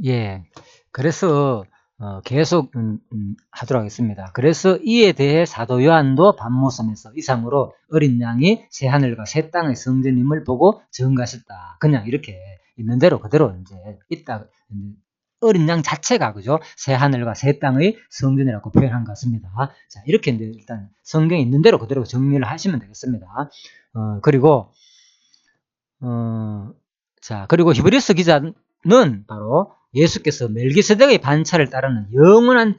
예. 그래서 계속 하도록 하겠습니다. 그래서 이에 대해 사도 요한도 반모섬에서 이상으로 어린 양이 새 하늘과 새 땅의 성전임을 보고 증거하셨다. 그냥 이렇게 있는 대로 그대로 이제 있다. 어린 양 자체가 그죠? 새 하늘과 새 땅의 성전이라고 표현한 것 같습니다. 자, 이렇게 이제 일단 성경에 있는 대로 그대로 정리를 하시면 되겠습니다. 그리고 자, 그리고 히브리서 기자는 바로 예수께서 멜기세덱의 반차를 따르는 영원한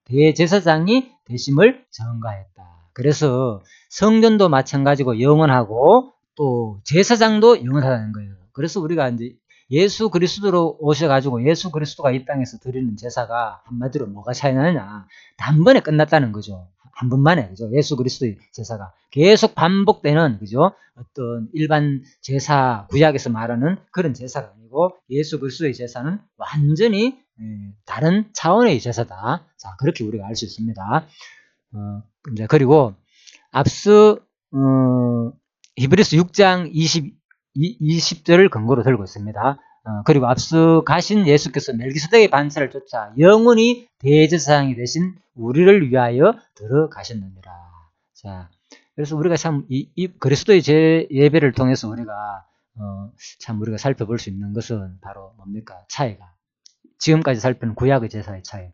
대제사장이 되심을 증거했다. 그래서 성전도 마찬가지고 영원하고 또 제사장도 영원하다는 거예요. 그래서 우리가 이제 예수 그리스도로 오셔가지고 예수 그리스도가 이 땅에서 드리는 제사가 한마디로 뭐가 차이나느냐. 단번에 끝났다는 거죠. 한 번만에, 그죠? 예수 그리스도의 제사가 계속 반복되는, 그죠? 어떤 일반 제사, 구약에서 말하는 그런 제사가 아니고 예수 그리스도의 제사는 완전히 다른 차원의 제사다. 자, 그렇게 우리가 알 수 있습니다. 이제 그리고 앞서 히브리서 6장 20절을 근거로 들고 있습니다. 그리고 앞서 가신 예수께서 멜기세덱의 반차를 쫓아 영원히 대제사장이 되신 우리를 위하여 들어가셨느니라. 자, 그래서 우리가 참 이 그리스도의 예배를 통해서 우리가 참 우리가 살펴볼 수 있는 것은 바로 뭡니까? 차이가. 지금까지 살펴본 구약의 제사의 차이.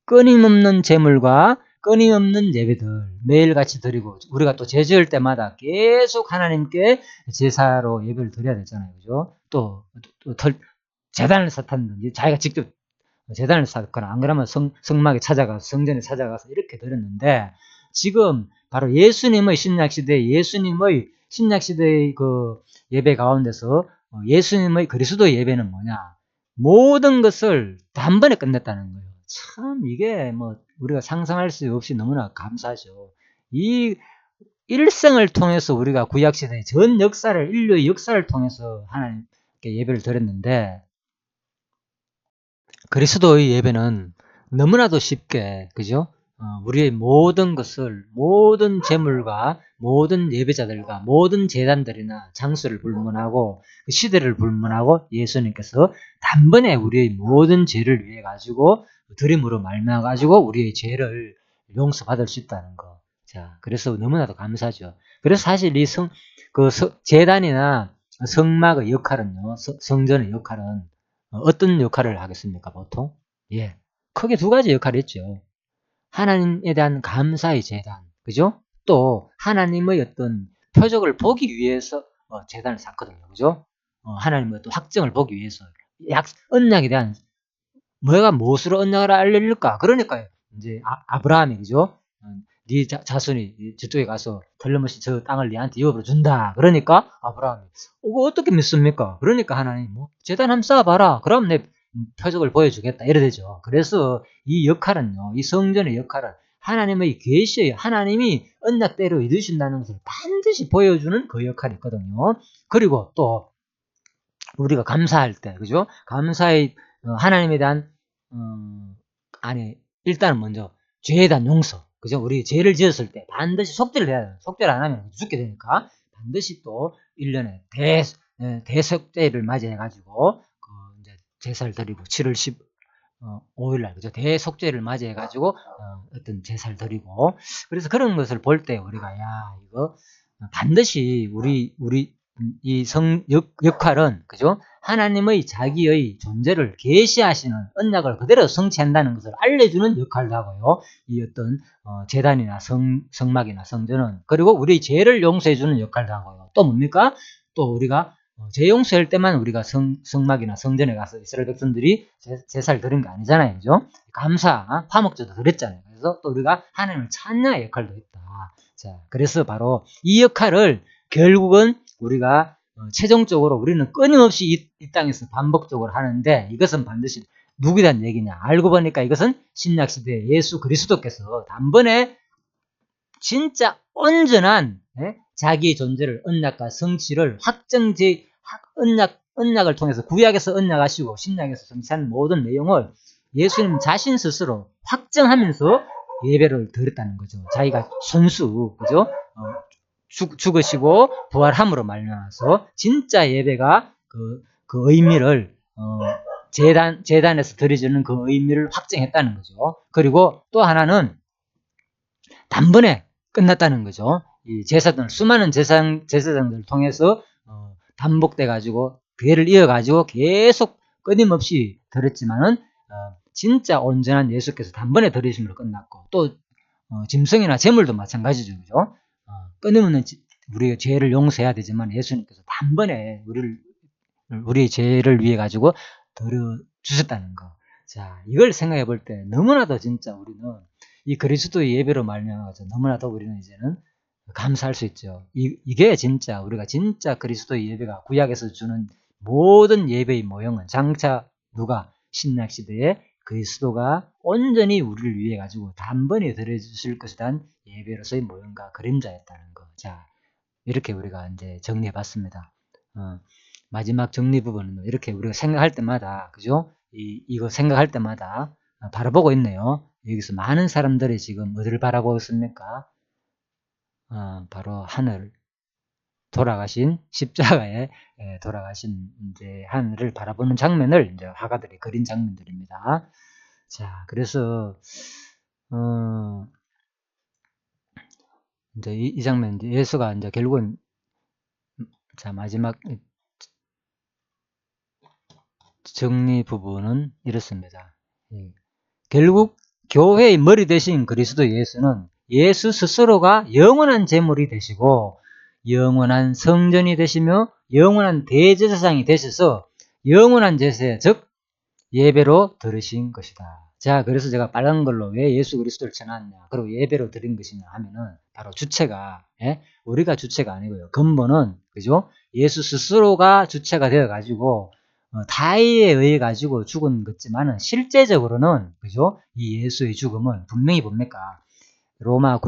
끊임없는 제물과 끊임없는 예배들 매일같이 드리고 우리가 또 제지을 때마다 계속 하나님께 제사로 예배를 드려야 되잖아요. 그죠? 또 재단을 쌓든지 자기가 직접 재단을 쌓거나 안 그러면 성막에 찾아가서 성전에 찾아가서 이렇게 드렸는데 지금 바로 예수님의 신약시대의 그 예배 가운데서 예수님의 그리스도의 예배는 뭐냐? 모든 것을 단번에 끝냈다는 거예요. 참 이게 뭐 우리가 상상할 수 없이 너무나 감사하죠. 이 일생을 통해서 우리가 구약시대의 전 역사를 인류의 역사를 통해서 하나님께 예배를 드렸는데 그리스도의 예배는 너무나도 쉽게 그죠? 우리의 모든 것을 모든 재물과 모든 예배자들과 모든 제단들이나 장소를 불문하고 그 시대를 불문하고 예수님께서 단번에 우리의 모든 죄를 위해 가지고 드림으로 말미암아 가지고 우리의 죄를 용서받을 수 있다는 거. 자, 그래서 너무나도 감사하죠. 그래서 사실 이 제단이나 성막의 역할은요, 성전의 역할은 어떤 역할을 하겠습니까, 보통? 예. 크게 두 가지 역할이 있죠. 하나님에 대한 감사의 제단, 그죠? 또, 하나님의 어떤 표적을 보기 위해서 제단을 쌓거든요, 그죠? 하나님의 어떤 확정을 보기 위해서. 언약에 대한, 뭐가 무엇으로 언약을 알릴까? 그러니까, 이제, 아브라함이, 그죠? 네 자손이 저쪽에 가서 틀림없이 저 땅을 네한테 유업으로 준다. 그러니까 아브라함이 이거 어떻게 믿습니까? 그러니까 하나님 뭐 제단 한번 쌓아봐라. 그럼 내 표적을 보여주겠다. 이래 되죠. 그래서 이 역할은요, 이 성전의 역할은 하나님의 계시예요. 하나님이 언약대로 이루신다는 것을 반드시 보여주는 그 역할이 있거든요. 그리고 또 우리가 감사할 때, 그죠? 감사의 하나님에 대한 아니 일단은 먼저 죄에 대한 용서, 그죠? 우리 죄를 지었을 때 반드시 속죄를 해야 돼요. 속죄를 안 하면 죽게 되니까 반드시 또 1년에 대속죄를 맞이해가지고 이제 제사를 드리고 7월 15일날 그죠? 대속죄를 맞이해가지고 어떤 제사를 드리고 그래서 그런 것을 볼 때 우리가 야 이거 반드시 우리 이 역할은 그죠? 하나님의 자기의 존재를 계시하시는 언약을 그대로 성취한다는 것을 알려주는 역할도 하고요. 이 어떤 제단이나 성막이나 성전은 그리고 우리 죄를 용서해주는 역할도 하고요. 또 뭡니까? 또 우리가 죄 용서할 때만 우리가 성막이나 성전에 가서 이스라엘 백성들이 제사를 드린 게 아니잖아요. 그죠? 감사, 화목제도 드렸잖아요. 그래서 또 우리가 하나님을 찬양의 역할도 있다. 자, 그래서 바로 이 역할을 결국은 우리가 최종적으로 우리는 끊임없이 이 땅에서 반복적으로 하는데 이것은 반드시 누구에 대한 얘기냐? 알고 보니까 이것은 신약시대에 예수 그리스도께서 단번에 진짜 온전한 자기의 존재를 언약과 성취를 언약을 통해서 구약에서 언약하시고 신약에서 성취한 모든 내용을 예수님 자신 스스로 확정하면서 예배를 드렸다는 거죠. 자기가 손수, 그죠? 죽으시고 부활함으로 말미암아서 진짜 예배가 그 의미를 재단에서 드려지는 그 의미를 확정했다는 거죠. 그리고 또 하나는 단번에 끝났다는 거죠. 이 제사들, 수많은 제사장들을 통해서 반복돼 가지고 괴를 이어 가지고 계속 끊임없이 드렸지만은 진짜 온전한 예수께서 단번에 드리심으로 끝났고, 또 짐승이나 재물도 마찬가지죠. 그죠? 끊임없는 우리의 죄를 용서해야 되지만 예수님께서 단번에 우리의 죄를 위해 가지고 드려 주셨다는 거. 자, 이걸 생각해 볼 때 너무나도 진짜 우리는 이 그리스도의 예배로 말미암아서 너무나도 우리는 이제는 감사할 수 있죠. 이게 진짜 우리가 진짜 그리스도의 예배가 구약에서 주는 모든 예배의 모형은 장차 누가 신약 시대에 그리스도가 온전히 우리를 위해 가지고 단번에 드려주실 것이란 예배로서의 모형과 그림자였다는 거. 자, 이렇게 우리가 이제 정리해 봤습니다. 마지막 정리 부분은 이렇게 우리가 생각할 때마다, 그죠? 이거 생각할 때마다 바라보고 있네요. 여기서 많은 사람들이 지금 어디를 바라보고 있습니까? 바로 하늘, 돌아가신 십자가에 돌아가신 이제 하늘을 바라보는 장면을 이제 화가들이 그린 장면들입니다. 자, 그래서 이제 이 장면, 이제 예수가 이제 결국은, 자, 마지막 정리 부분은 이렇습니다. 결국 교회의 머리 대신 그리스도 예수는 예수 스스로가 영원한 제물이 되시고 영원한 성전이 되시며 영원한 대제사장이 되셔서 영원한 제세, 즉 예배로 들으신 것이다. 자, 그래서 제가 빨간 걸로 왜 예수 그리스도를 전하느냐, 그리고 예배로 드린 것이냐 하면은 바로 주체가, 우리가 주체가 아니고요. 근본은, 그죠? 예수 스스로가 주체가 되어 가지고 다의에 의해 가지고 죽은 것지만은 실제적으로는, 그죠? 이 예수의 죽음은 분명히 뭡니까? 로마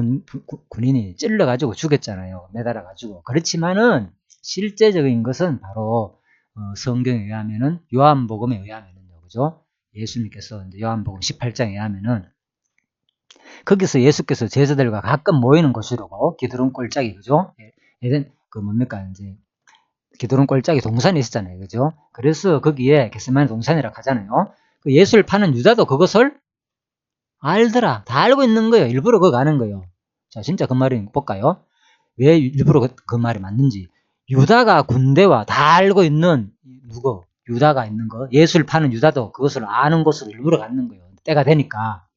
군인이 찔러 가지고 죽였잖아요. 매달아 가지고. 그렇지만은 실제적인 것은 바로 성경에 의하면은, 요한복음에 의하면은요, 그죠? 예수님께서 이제 요한복음 18장에 의하면은 거기서 예수께서 제자들과 가끔 모이는 곳이라고, 기드론 골짜기, 그죠? 예전 그 뭡니까, 이제 기드론 골짜기 동산이 있었잖아요, 그죠? 그래서 거기에 겟세마네 동산이라고 하잖아요. 그 예수를 파는 유다도 그것을 알더라. 다 알고 있는 거예요. 일부러 그거 가는 거예요. 자, 진짜 그 말이 볼까요? 왜 일부러 그 말이 맞는지. 유다가 군대와 다 알고 있는, 누구? 유다가 있는 거. 예수를 파는 유다도 그것을 아는 곳으로 일부러 가는 거예요. 때가 되니까.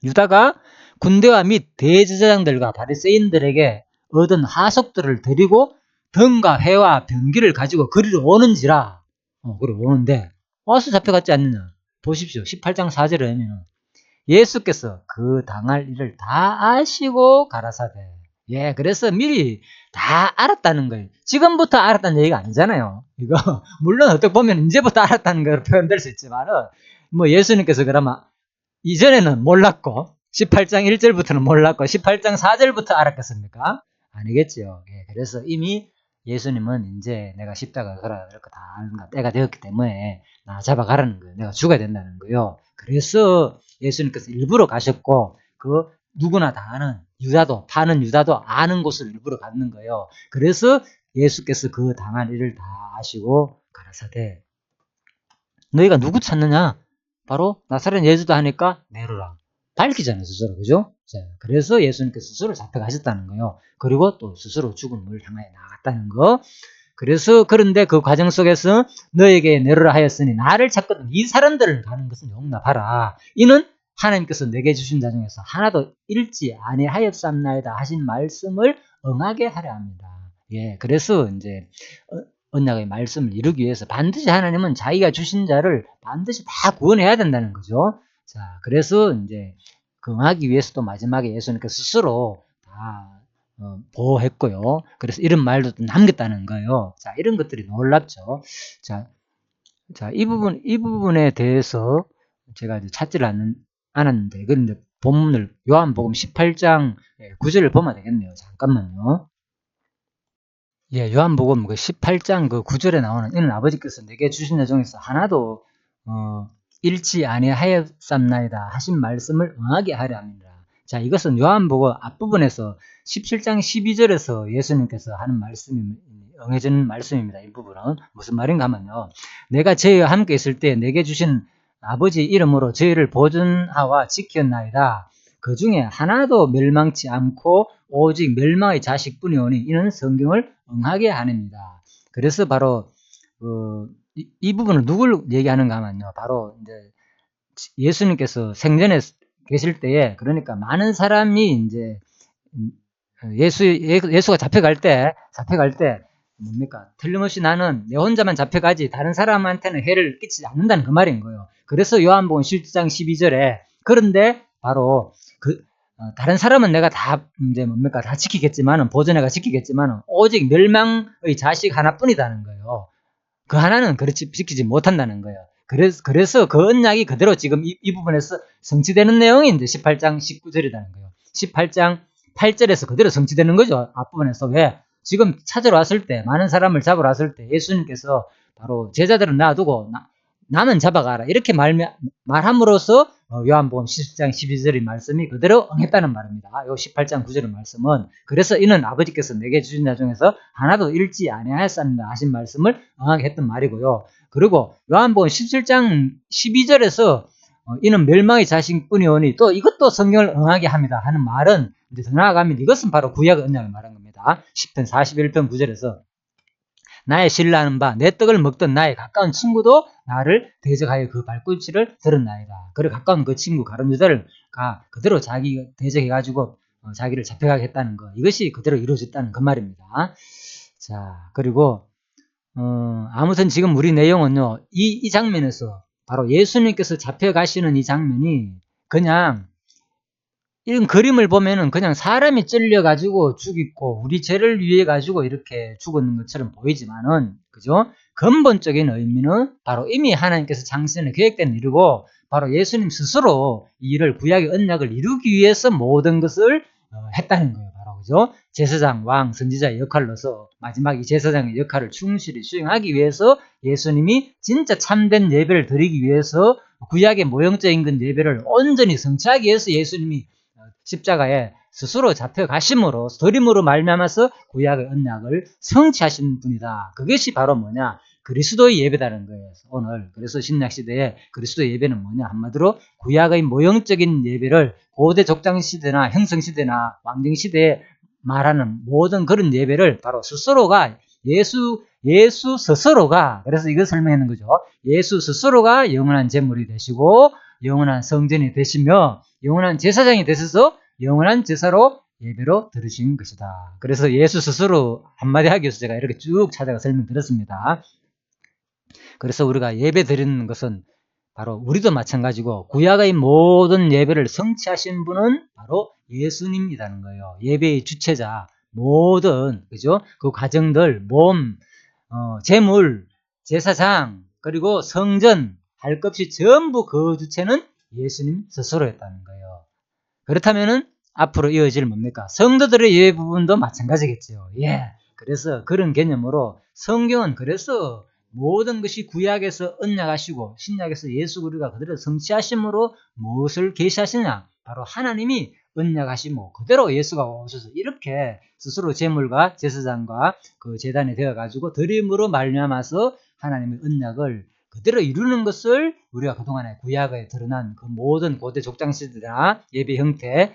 유다가 군대와 및 대제사장들과 바리새인들에게 얻은 하속들을 드리고 등과 회와 병기를 가지고 그리로 오는지라. 그리로 오는데 와서 잡혀갔지 않느냐. 보십시오. 18장 4절에 보면 예수께서 그 당할 일을 다 아시고 가라사대. 예, 그래서 미리 다 알았다는 거예요. 지금부터 알았다는 얘기가 아니잖아요. 이거 물론 어떻게 보면 이제부터 알았다는 걸 표현될 수 있지만은, 뭐 예수님께서 그러면 이전에는 몰랐고 18장 1절부터는 몰랐고 18장 4절부터 알았겠습니까? 아니겠죠. 예, 그래서 이미 예수님은 이제 내가 십자가 걸어야 될 거 다 아는 거 때가 되었기 때문에 나 잡아가라는 거예요. 내가 죽어야 된다는 거예요. 그래서 예수님께서 일부러 가셨고, 그 누구나 다 아는 유다도, 파는 유다도 아는 곳을 일부러 갔는 거예요. 그래서 예수께서 그 당한 일을 다 아시고 가라사대, 너희가 누구 찾느냐? 바로 나사렛 예수다 하니까 내로라. 밝히잖아요, 스스로. 그죠? 자, 그래서 예수님께서 스스로 잡혀가셨다는 거예요. 그리고 또 스스로 죽음을 향하여 나아갔다는 거. 그래서, 그런데 그 과정 속에서 너에게 내로라 하였으니 나를 찾거든 이 사람들을 가는 것은 용납하라. 이는 하나님께서 내게 주신 자 중에서 하나도 잃지 아니하였삼나이다 하신 말씀을 응하게 하려 합니다. 예, 그래서 이제 언약의 말씀을 이루기 위해서 반드시 하나님은 자기가 주신 자를 반드시 다 구원해야 된다는 거죠. 자, 그래서 이제 응하기 위해서도 마지막에 예수님께서 스스로 다 보호했고요. 그래서 이런 말도 남겼다는 거예요. 자, 이런 것들이 놀랍죠. 자, 이 부분에 대해서 제가 이제 찾지를 않았는데, 그런데 본문을 요한복음 18장 9절을 보면 되겠네요. 잠깐만요. 예, 요한복음 그 18장 그 9절에 나오는 이는 아버지께서 내게 주신 자 중에서 하나도 잃지 아니하였삼나이다 하신 말씀을 응하게 하려 합니다. 자, 이것은 요한복음 앞부분에서 17장 12절에서 예수님께서 하는 말씀이 응해주는 말씀입니다. 이 부분은 무슨 말인가 하면요. 내가 저희와 함께 있을 때 내게 주신 아버지 이름으로 저희를 보존하와 지켰나이다. 그 중에 하나도 멸망치 않고 오직 멸망의 자식뿐이오니 이는 성경을 응하게 하느니라. 그래서 바로 이 부분은 누굴 얘기하는가 하면요. 바로 이제 예수님께서 생전에 계실 때에, 그러니까 많은 사람이 이제 예수가 잡혀갈 때 뭡니까? 틀림없이 나는 내 혼자만 잡혀가지 다른 사람한테는 해를 끼치지 않는다는 그 말인 거예요. 그래서 요한복음 17장 12절에 그런데 바로 다른 사람은 내가 다 이제 뭡니까? 다 지키겠지만은, 보존해가 지키겠지만은 오직 멸망의 자식 하나뿐이다는 거예요. 그 하나는 그렇지 지키지 못한다는 거예요. 그래서 그 언약이 그대로 지금 이 부분에서 성취되는 내용이 이제 18장 19절이라는 거예요. 18장 8절에서 그대로 성취되는 거죠. 앞부분에서. 왜? 지금 찾으러 왔을 때, 많은 사람을 잡으러 왔을 때 예수님께서 바로 제자들은 놔두고 남은 잡아가라 이렇게 말함으로써 요한복음 17장 12절의 말씀이 그대로 응했다는 말입니다. 요 18장 9절의 말씀은 그래서 이는 아버지께서 내게 주신 자 중에서 하나도 잃지 아니하였습니다 하신 말씀을 응하게 했던 말이고요. 그리고 요한복음 17장 12절에서 이는 멸망의 자식뿐이오니 또 이것도 성경을 응하게 합니다 하는 말은 이제 더 나아가면 이것은 바로 구약의 언약을 말한 겁니다. 10편 41편 9절에서 나의 신뢰하는 바 내 떡을 먹던 나의 가까운 친구도 나를 대적하여 그 발꿈치를 들었나이다. 그리고 가까운 그 친구 가룟유다가 그대로 자기 대적해가지고 자기를 잡혀가게 했다는 거, 이것이 그대로 이루어졌다는 그 말입니다. 자, 그리고 아무튼 지금 우리 내용은요, 이 장면에서 바로 예수님께서 잡혀가시는 이 장면이 그냥 이런 그림을 보면은 그냥 사람이 찔려가지고 죽이고 우리 죄를 위해 가지고 이렇게 죽었는 것처럼 보이지만은, 그죠? 근본적인 의미는 바로 이미 하나님께서 장세전에 계획된 일이고, 바로 예수님 스스로 이 일을, 구약의 언약을 이루기 위해서 모든 것을 했다는 거예요. 바로, 그죠? 제사장, 왕, 선지자의 역할로서 마지막 이 제사장의 역할을 충실히 수행하기 위해서 예수님이 진짜 참된 예배를 드리기 위해서 구약의 모형적인 그 예배를 온전히 성취하기 위해서 예수님이 십자가에 스스로 잡혀가심으로, 드림으로 말미암아서 구약의 언약을 성취하신 분이다. 그것이 바로 뭐냐? 그리스도의 예배다는 거예요. 오늘 그래서 신약시대에 그리스도의 예배는 뭐냐? 한마디로 구약의 모형적인 예배를 고대 족장시대나 형성시대나 왕정시대에 말하는 모든 그런 예배를 바로 스스로가 예수 스스로가, 그래서 이걸 설명하는 거죠. 예수 스스로가 영원한 제물이 되시고 영원한 성전이 되시며 영원한 제사장이 되셔서 영원한 제사로 예배로 드리신 것이다. 그래서 예수 스스로 한마디 하기 위해서 제가 이렇게 쭉 찾아가 설명드렸습니다. 그래서 우리가 예배 드리는 것은 바로 우리도 마찬가지고 구약의 모든 예배를 성취하신 분은 바로 예수님이라는 거예요. 예배의 주체자, 모든, 그죠? 그 과정들, 몸, 제물, 제사장, 그리고 성전, 할 것 없이 전부 그 주체는 예수님 스스로였다는 거예요. 그렇다면은 앞으로 이어질 뭡니까? 성도들의 예배 부분도 마찬가지겠죠. 예. 그래서 그런 개념으로 성경은 그래서 모든 것이 구약에서 언약하시고 신약에서 예수 그리스도가 그대로 성취하심으로 무엇을 계시하시냐? 바로 하나님이 언약하시고 그대로 예수가 오셔서 이렇게 스스로 제물과 제사장과 그 제단이 되어가지고 드림으로 말미암아서 하나님의 언약을 그대로 이루는 것을 우리가 그동안에 구약에 드러난 그 모든 고대 족장시대나 예배 형태,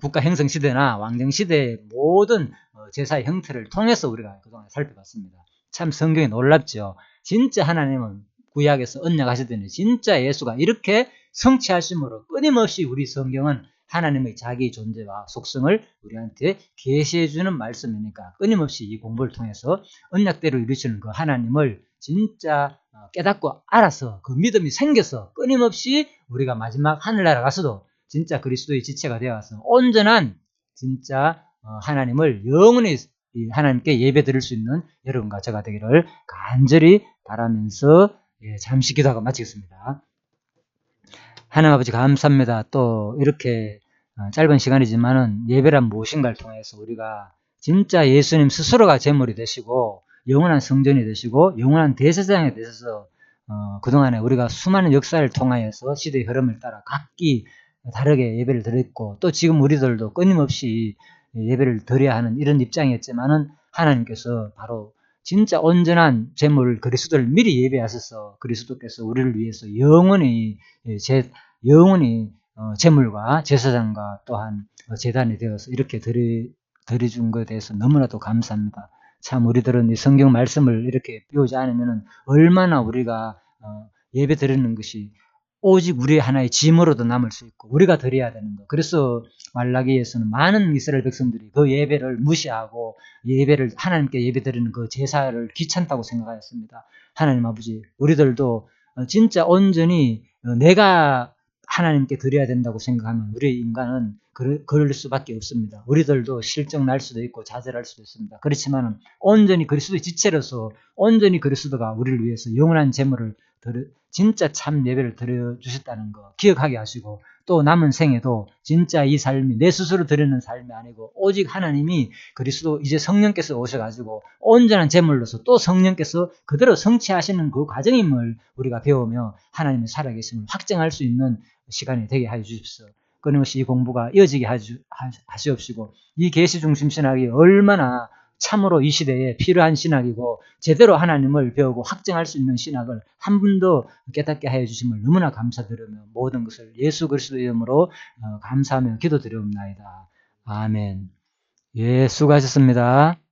국가 형성 시대나 왕정 시대의 모든 제사의 형태를 통해서 우리가 그동안 살펴봤습니다. 참 성경이 놀랍죠. 진짜 하나님은 구약에서 언약하시더니 진짜 예수가 이렇게 성취하심으로 끊임없이 우리 성경은 하나님의 자기 존재와 속성을 우리한테 계시해주는 말씀이니까 끊임없이 이 공부를 통해서 언약대로 이루시는 그 하나님을 진짜 깨닫고 알아서 그 믿음이 생겨서 끊임없이 우리가 마지막 하늘나라 가서도 진짜 그리스도의 지체가 되어서 온전한 진짜 하나님을 영원히 하나님께 예배 드릴 수 있는 여러분과 제가 되기를 간절히 바라면서 잠시 기도하고 마치겠습니다. 하나님 아버지 감사합니다. 또 이렇게 짧은 시간이지만은 예배란 무엇인가를 통해서 우리가 진짜 예수님 스스로가 제물이 되시고 영원한 성전이 되시고 영원한 대제사장이 되셔서 그동안에 우리가 수많은 역사를 통하여서 시대의 흐름을 따라 각기 다르게 예배를 드렸고 또 지금 우리들도 끊임없이 예배를 드려야 하는 이런 입장이었지만은 하나님께서 바로 진짜 온전한 제물 그리스도를 미리 예배하셔서 그리스도께서 우리를 위해서 영원히 제물과 제사장과 또한 제단이 되어서 이렇게 드려준 것에 대해서 너무나도 감사합니다. 참 우리들은 이 성경 말씀을 이렇게 배우지 않으면 얼마나 우리가 예배 드리는 것이 오직 우리의 하나의 짐으로도 남을 수 있고 우리가 드려야 되는 것. 그래서 말라기에서는 많은 이스라엘 백성들이 그 예배를 무시하고 하나님께 예배 드리는 그 제사를 귀찮다고 생각하였습니다. 하나님 아버지, 우리들도 진짜 온전히 내가 하나님께 드려야 된다고 생각하면 우리 인간은 그럴 수밖에 없습니다. 우리들도 실정 날 수도 있고 좌절할 수도 있습니다. 그렇지만 온전히 그리스도의 지체로서 온전히 그리스도가 우리를 위해서 영원한 제물을 진짜 참 예배를 드려주셨다는 거 기억하게 하시고 또 남은 생에도 진짜 이 삶이 내 스스로 드리는 삶이 아니고 오직 하나님이 그리스도 이제 성령께서 오셔가지고 온전한 제물로서 또 성령께서 그대로 성취하시는 그 과정임을 우리가 배우며 하나님의 살아계심을 확증할 수 있는 시간이 되게 하여 주십시오. 끊임없이 이 공부가 이어지게 하시옵시고 이 계시 중심 신학이 얼마나 참으로 이 시대에 필요한 신학이고 제대로 하나님을 배우고 확증할 수 있는 신학을 한 분 더 깨닫게 하여 주심을 너무나 감사드리며 모든 것을 예수 그리스도의 이름으로 감사하며 기도드리옵나이다. 아멘. 예, 수고하셨습니다.